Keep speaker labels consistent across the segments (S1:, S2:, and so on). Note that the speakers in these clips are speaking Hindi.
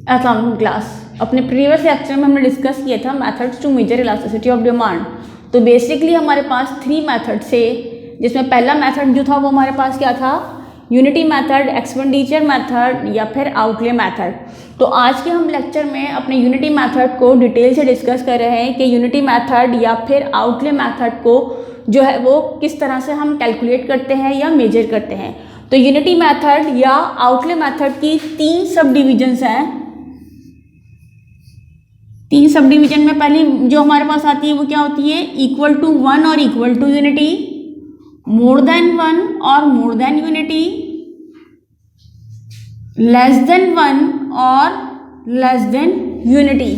S1: अस्सलाम वालेकुम क्लास। अपने प्रीवियस लेक्चर में हमने डिस्कस किया था methods to measure elasticity of demand. तो बेसिकली हमारे पास 3 मेथड्स थे, जिसमें पहला मेथड जो था वो हमारे पास क्या था, यूनिटी मेथड, एक्सपेंडिचर मेथड या फिर आउटले मेथड। तो आज के हम लेक्चर में अपने यूनिटी मेथड को डिटेल से डिस्कस कर रहे हैं कि यूनिटी मेथड या फिर आउटले मेथड को जो है वो किस तरह से हम कैलकुलेट करते हैं या मेजर करते हैं। तो यूनिटी मेथड या आउटले मेथड की 3 सब डिविजन्स हैं। 3 सब डिवीजन में पहली जो हमारे पास आती है वो क्या होती है, इक्वल टू 1 और equal to unity, more than 1 और more than unity, less than 1 और लेस देन यूनिटी।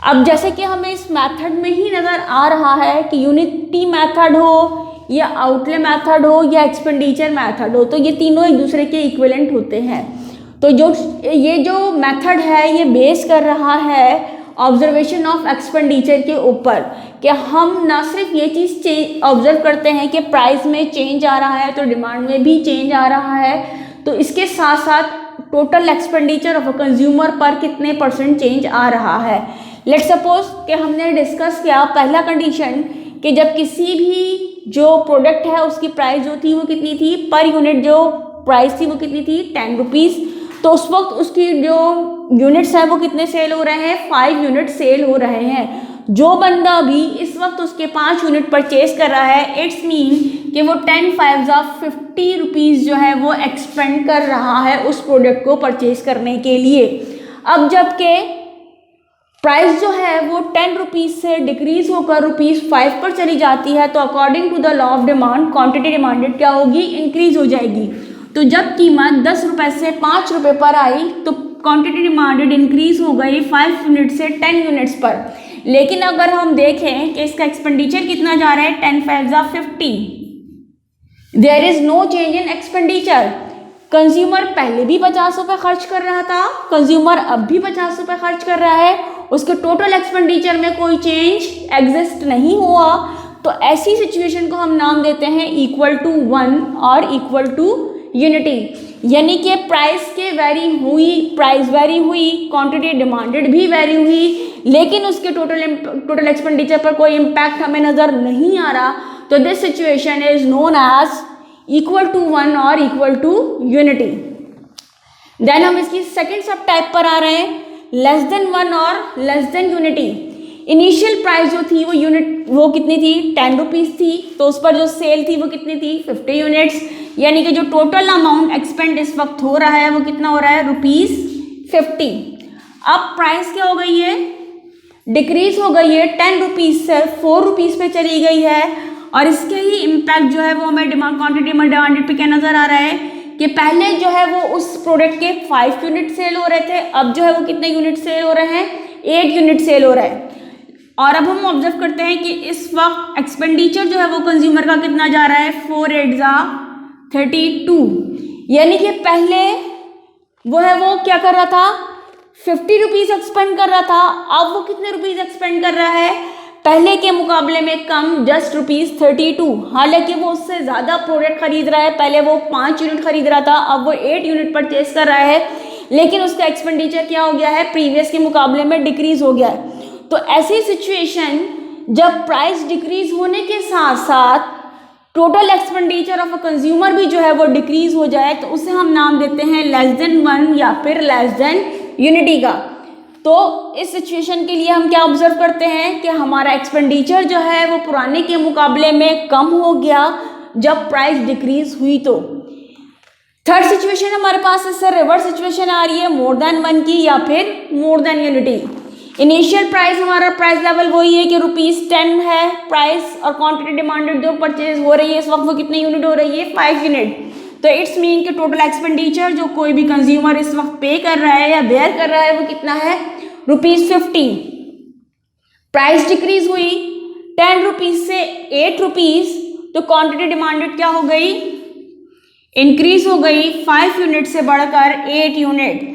S1: अब जैसे कि हमें इस मेथड में ही नज़र आ रहा है कि यूनिटी मेथड हो या आउटले मेथड हो या एक्सपेंडिचर मेथड हो, तो ये तीनों एक दूसरे के इक्विवेलेंट होते हैं। तो ये जो मेथड है ये बेस कर रहा है ऑब्जर्वेशन ऑफ एक्सपेंडिचर के ऊपर, कि हम ना सिर्फ ये चीज़ ऑब्जर्व करते हैं कि प्राइस में चेंज आ रहा है तो डिमांड में भी चेंज आ रहा है, तो इसके साथ साथ total expenditure of a consumer पर कितने % चेंज आ रहा है। लेट्स सपोज कि हमने डिस्कस किया पहला कंडीशन कि जब किसी भी जो प्रोडक्ट है उसकी प्राइस जो थी वो कितनी थी, पर यूनिट जो प्राइस थी वो कितनी थी, 10 रुपीज़। तो उस वक्त उसकी जो यूनिट्स हैं वो कितने सेल हो रहे हैं, 5 यूनिट सेल हो रहे हैं। जो बंदा भी इस वक्त उसके 5 यूनिट परचेज कर रहा है, इट्स मीन कि वो 10 5 50 रुपीज़ जो है वो एक्सपेंड कर रहा है उस प्रोडक्ट को परचेज करने के लिए। अब जबकि प्राइस जो है वो 10 रुपीज़ से डिक्रीज होकर ₹5 पर चली जाती है, तो according to the law of demand quantity demanded क्या होगी, इंक्रीज हो जाएगी। तो जब कीमत 10 रुपये से 5 रुपये पर आई तो क्वांटिटी डिमांडेड इंक्रीज हो गई 5 यूनिट से 10 यूनिट्स पर। लेकिन अगर हम देखें कि इसका एक्सपेंडिचर कितना जा रहा है, 10 5 50, there is no change in expenditure. Consumer पहले भी 50 रुपये खर्च कर रहा था, कंज्यूमर अब भी 50 रुपये खर्च कर रहा है, उसके टोटल एक्सपेंडिचर में कोई चेंज एग्जिस्ट नहीं हुआ। तो ऐसी सिचुएशन को हम नाम देते हैं इक्वल टू 1 और इक्वल टू यूनिटी, यानी कि प्राइस वेरी हुई, क्वांटिटी डिमांडेड भी वेरी हुई, लेकिन उसके टोटल एक्सपेंडिचर पर कोई इम्पैक्ट हमें नज़र नहीं आ रहा। तो this situation is known as equal to 1 और इक्वल टू यूनिटी। देन हम इसकी सेकेंड सब टाइप पर आ रहे हैं, लेस देन 1 और less than unity. Initial price जो थी वो कितनी थी, 10 रुपीज़ थी, तो उस पर जो सेल थी वो कितनी थी, 50 यूनिट्स, यानी कि जो टोटल अमाउंट एक्सपेंड इस वक्त हो रहा है वो कितना हो रहा है, ₹50। अब प्राइस क्या हो गई है, डिक्रीज हो गई है, 10 रुपीज़ से 4 रुपीज़ पे चली गई है। और इसके ही इम्पैक्ट जो है वो हमें क्वांटिटी में डिमांडेड पे क्या नज़र आ रहा है कि पहले जो है वो उस प्रोडक्ट के 5 यूनिट सेल हो रहे थे, अब जो है वो कितने यूनिट सेल हो रहे हैं, 8 यूनिट सेल हो रहा है। और अब हम ऑब्जर्व करते हैं कि इस वक्त एक्सपेंडिचर जो है वो कंज्यूमर का कितना जा रहा है, 4 8 32, यानी कि पहले वो है वो क्या कर रहा था, 50 रुपीज़ एक्सपेंड कर रहा था, अब वो कितने रुपीज़ एक्सपेंड कर रहा है, पहले के मुकाबले में कम, जस्ट ₹32। हालांकि वो उससे ज़्यादा प्रोडक्ट खरीद रहा है, पहले वो 5 यूनिट खरीद रहा था, अब वो 8 यूनिट परचेज कर रहा है, लेकिन उसका एक्सपेंडिचर क्या हो गया है, प्रीवियस के मुकाबले में डिक्रीज हो गया है। तो ऐसी सिचुएशन जब प्राइस डिक्रीज होने के साथ साथ total expenditure of a consumer भी जो है वो डिक्रीज हो जाए, तो उसे हम नाम देते हैं लेस देन 1 या फिर लेस देन यूनिटी का। तो इस सिचुएशन के लिए हम क्या ऑब्जर्व करते हैं कि हमारा एक्सपेंडिचर जो है वो पुराने के मुकाबले में कम हो गया जब प्राइस डिक्रीज हुई। तो थर्ड सिचुएशन हमारे पास इससे रिवर्स सिचुएशन आ रही है, मोर देन 1 की या फिर मोर देन यूनिटी। इनिशियल प्राइस, हमारा प्राइस लेवल वही है कि ₹10 है प्राइस, और क्वांटिटी डिमांडेड जो परचेज हो रही है इस वक्त वो कितने यूनिट हो रही है, 5 यूनिट। तो इट्स मीन कि टोटल एक्सपेंडिचर जो कोई भी कंज्यूमर इस वक्त पे कर रहा है या बेयर कर रहा है वो कितना है, ₹50। प्राइस डिक्रीज हुई 10 रुपीज़ से 8 रुपीज़, तो क्वांटिटी डिमांडेड क्या हो गई, इंक्रीज हो गई 5 यूनिट से बढ़कर 8 यूनिट,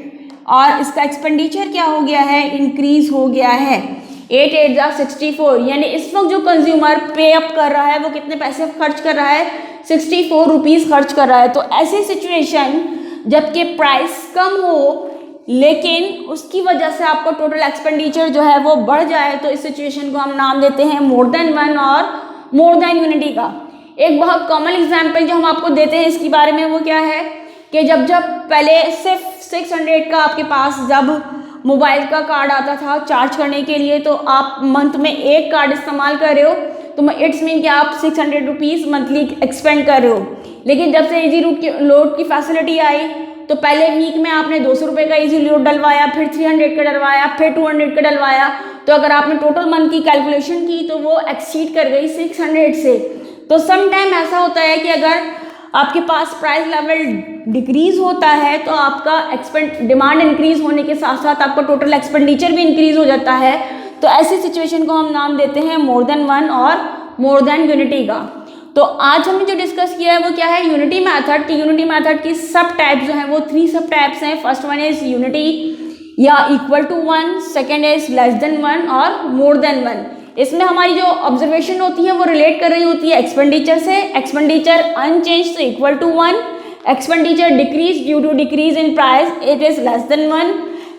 S1: और इसका एक्सपेंडिचर क्या हो गया है, इंक्रीज हो गया है, 8 8 64, यानी इस वक्त जो कंज्यूमर पे अप कर रहा है वो कितने पैसे खर्च कर रहा है, 64 रुपीज़ खर्च कर रहा है। तो ऐसी सिचुएशन जबकि प्राइस कम हो लेकिन उसकी वजह से आपको टोटल एक्सपेंडिचर जो है वो बढ़ जाए, तो इस सिचुएशन को हम नाम देते हैं मोर देन वन और मोर देन यूनिटी का। एक बहुत कॉमन एग्जांपल जो हम आपको देते हैं इसके बारे में वो क्या है कि जब पहले सिर्फ 600 का आपके पास जब मोबाइल का कार्ड आता था चार्ज करने के लिए, तो आप मंथ में एक कार्ड इस्तेमाल कर रहे हो, तो इट्स मीन कि आप 600 रुपीज़ मंथली एक्सपेंड कर रहे हो। लेकिन जब से इजी लोड की फैसिलिटी आई, तो पहले वीक में आपने 200 रुपये का इजी लोड डलवाया, फिर 300 का डलवाया, फिर 200 का डलवाया, तो अगर आपने टोटल मंथ की कैलकुलेशन की तो वो एक्सीड कर गई 600 से। तो सम टाइम ऐसा होता है कि अगर आपके पास प्राइस लेवल डिक्रीज होता है तो आपका डिमांड इंक्रीज होने के साथ साथ आपका टोटल एक्सपेंडिचर भी इंक्रीज हो जाता है। तो ऐसी सिचुएशन को हम नाम देते हैं मोर देन वन और मोर देन यूनिटी का। तो आज हमने जो डिस्कस किया है वो क्या है, यूनिटी मेथड। यूनिटी मेथड की सब टाइप्स जो हैं वो 3 सब टाइप्स हैं। फर्स्ट वन इज यूनिटी या equal to one, second is less than one और मोर देन वन। इसमें हमारी जो ऑब्जर्वेशन होती है वो रिलेट कर रही होती है एक्सपेंडिचर से। एक्सपेंडिचर अनचेंज तो equal to one, expenditure decrease due to decrease in price it is less than one,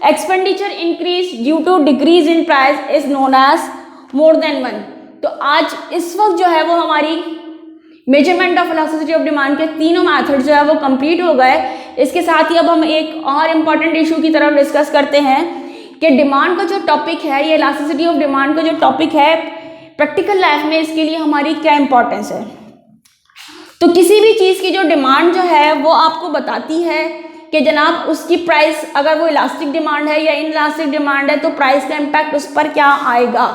S1: expenditure increase due to decrease in price is known as more than one. तो आज इस वक्त जो है वो हमारी measurement of elasticity of demand के तीनों मेथड जो है वो कंप्लीट हो गए। इसके साथ ही अब हम एक और इम्पॉर्टेंट इशू की तरफ डिस्कस करते हैं कि डिमांड का जो टॉपिक है, ये इलास्टिसिटी ऑफ डिमांड का जो टॉपिक है प्रैक्टिकल लाइफ में इसके लिए हमारी क्या इंपॉर्टेंस है। तो किसी भी चीज़ की जो डिमांड जो है वो आपको बताती है कि जनाब उसकी प्राइस, अगर वो इलास्टिक डिमांड है या इन इलास्टिक डिमांड है, तो प्राइस का इम्पैक्ट उस पर क्या आएगा।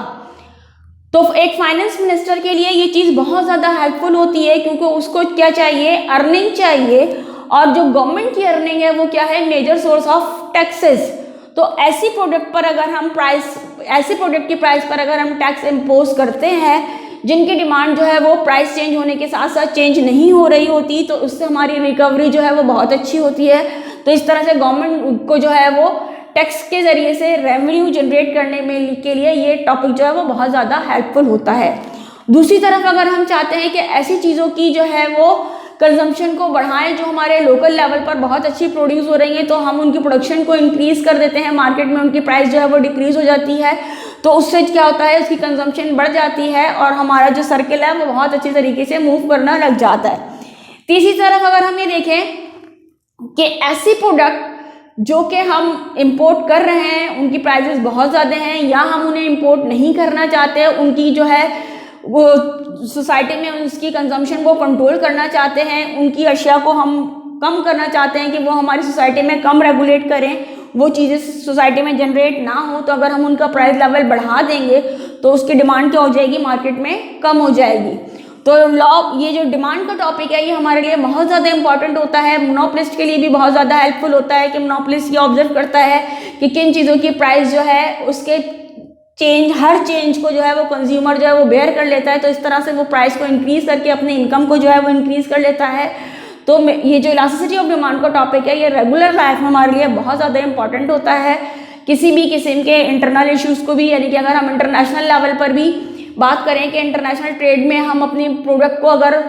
S1: तो एक फाइनेंस मिनिस्टर के लिए ये चीज़ बहुत ज़्यादा हेल्पफुल होती है, क्योंकि उसको क्या चाहिए, अर्निंग चाहिए, और जो गवर्नमेंट की अर्निंग है वो क्या है, मेजर सोर्स ऑफ टैक्सेस। तो ऐसी प्रोडक्ट पर अगर हम ऐसी प्रोडक्ट की प्राइस पर अगर हम टैक्स इम्पोज करते हैं जिनकी डिमांड जो है वो प्राइस चेंज होने के साथ साथ चेंज नहीं हो रही होती, तो उससे हमारी रिकवरी जो है वो बहुत अच्छी होती है। तो इस तरह से गवर्नमेंट को जो है वो टैक्स के ज़रिए से रेवेन्यू जनरेट करने में के लिए ये टॉपिक जो है वो बहुत ज़्यादा हेल्पफुल होता है। दूसरी तरफ अगर हम चाहते हैं कि ऐसी चीज़ों की जो है वो कंजम्पशन को बढ़ाएं जो हमारे लोकल लेवल पर बहुत अच्छी प्रोड्यूस हो रही है, तो हम उनकी प्रोडक्शन को इंक्रीज़ कर देते हैं, मार्केट में उनकी प्राइस जो है वो डिक्रीज़ हो जाती है, तो उससे क्या होता है, उसकी कंजम्पशन बढ़ जाती है और हमारा जो सर्किल है वो बहुत अच्छी तरीके से मूव करना लग जाता है। तीसरी तरफ अगर हम ये देखें कि ऐसी प्रोडक्ट जो कि हम इंपोर्ट कर रहे हैं उनकी प्राइसेस बहुत ज़्यादा हैं, या हम उन्हें इंपोर्ट नहीं करना चाहते, उनकी जो है वो सोसाइटी में उसकी कंजम्पशन को कंट्रोल करना चाहते हैं, उनकी अशिया को हम कम करना चाहते हैं कि वो हमारी सोसाइटी में कम रेगुलेट करें, वो चीज़ें सोसाइटी में जनरेट ना हो, तो अगर हम उनका प्राइस लेवल बढ़ा देंगे तो उसकी डिमांड क्या हो जाएगी, मार्केट में कम हो जाएगी। तो ये जो डिमांड का टॉपिक है ये हमारे लिए बहुत ज़्यादा इंपॉर्टेंट होता है, मोनोपोलिस्ट के लिए भी बहुत ज़्यादा हेल्पफुल होता है कि मोनोपोलिस्ट ये ऑब्जर्व करता है कि किन चीज़ों की प्राइस जो है उसके हर चेंज को जो है वो कंज्यूमर जो है वो बेयर कर लेता है, तो इस तरह से वो प्राइस को इंक्रीज़ करके अपनी इनकम को जो है वो इंक्रीज़ कर लेता है। तो ये जो इलास्टिसिटी ऑफ डिमांड का टॉपिक है ये रेगुलर लाइफ में हमारे लिए बहुत ज़्यादा इंपॉर्टेंट होता है। किसी भी किस्म के इंटरनल इश्यूज़ को भी, यानी कि अगर हम इंटरनेशनल लेवल पर भी बात करें कि इंटरनेशनल ट्रेड में हम अपनी प्रोडक्ट को अगर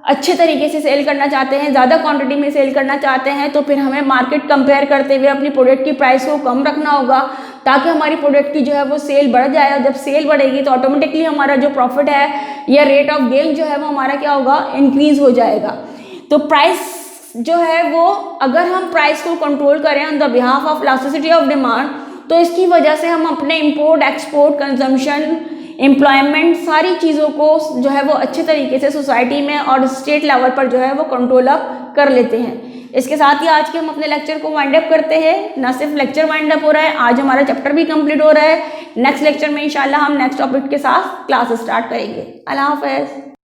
S1: अच्छे तरीके से सेल करना चाहते हैं, ज़्यादा क्वांटिटी में सेल करना चाहते हैं, तो फिर हमें मार्केट कंपेयर करते हुए अपनी प्रोडक्ट की प्राइस को कम रखना होगा ताकि हमारी प्रोडक्ट की जो है वो सेल बढ़ जाए, और जब सेल बढ़ेगी तो ऑटोमेटिकली हमारा जो प्रॉफिट है या रेट ऑफ गेन जो है वो हमारा क्या होगा, इंक्रीज़ हो जाएगा। तो प्राइस जो है वो, अगर हम प्राइस को कंट्रोल करें on the behalf of elasticity of demand, तो इसकी वजह से हम अपने इंपोर्ट, एक्सपोर्ट, कंजम्पशन, एम्प्लॉयमेंट, सारी चीज़ों को जो है वो अच्छे तरीके से सोसाइटी में और स्टेट लेवल पर जो है वो कंट्रोल अप कर लेते हैं। इसके साथ ही आज के हम अपने लेक्चर को वाइंड अप करते हैं। ना सिर्फ लेक्चर वाइंड अप हो रहा है, आज हमारा चैप्टर भी कंप्लीट हो रहा है। नेक्स्ट लेक्चर में इंशाल्लाह हम नेक्स्ट टॉपिक के साथ क्लास स्टार्ट करेंगे। अल्लाह हाफ़िज़।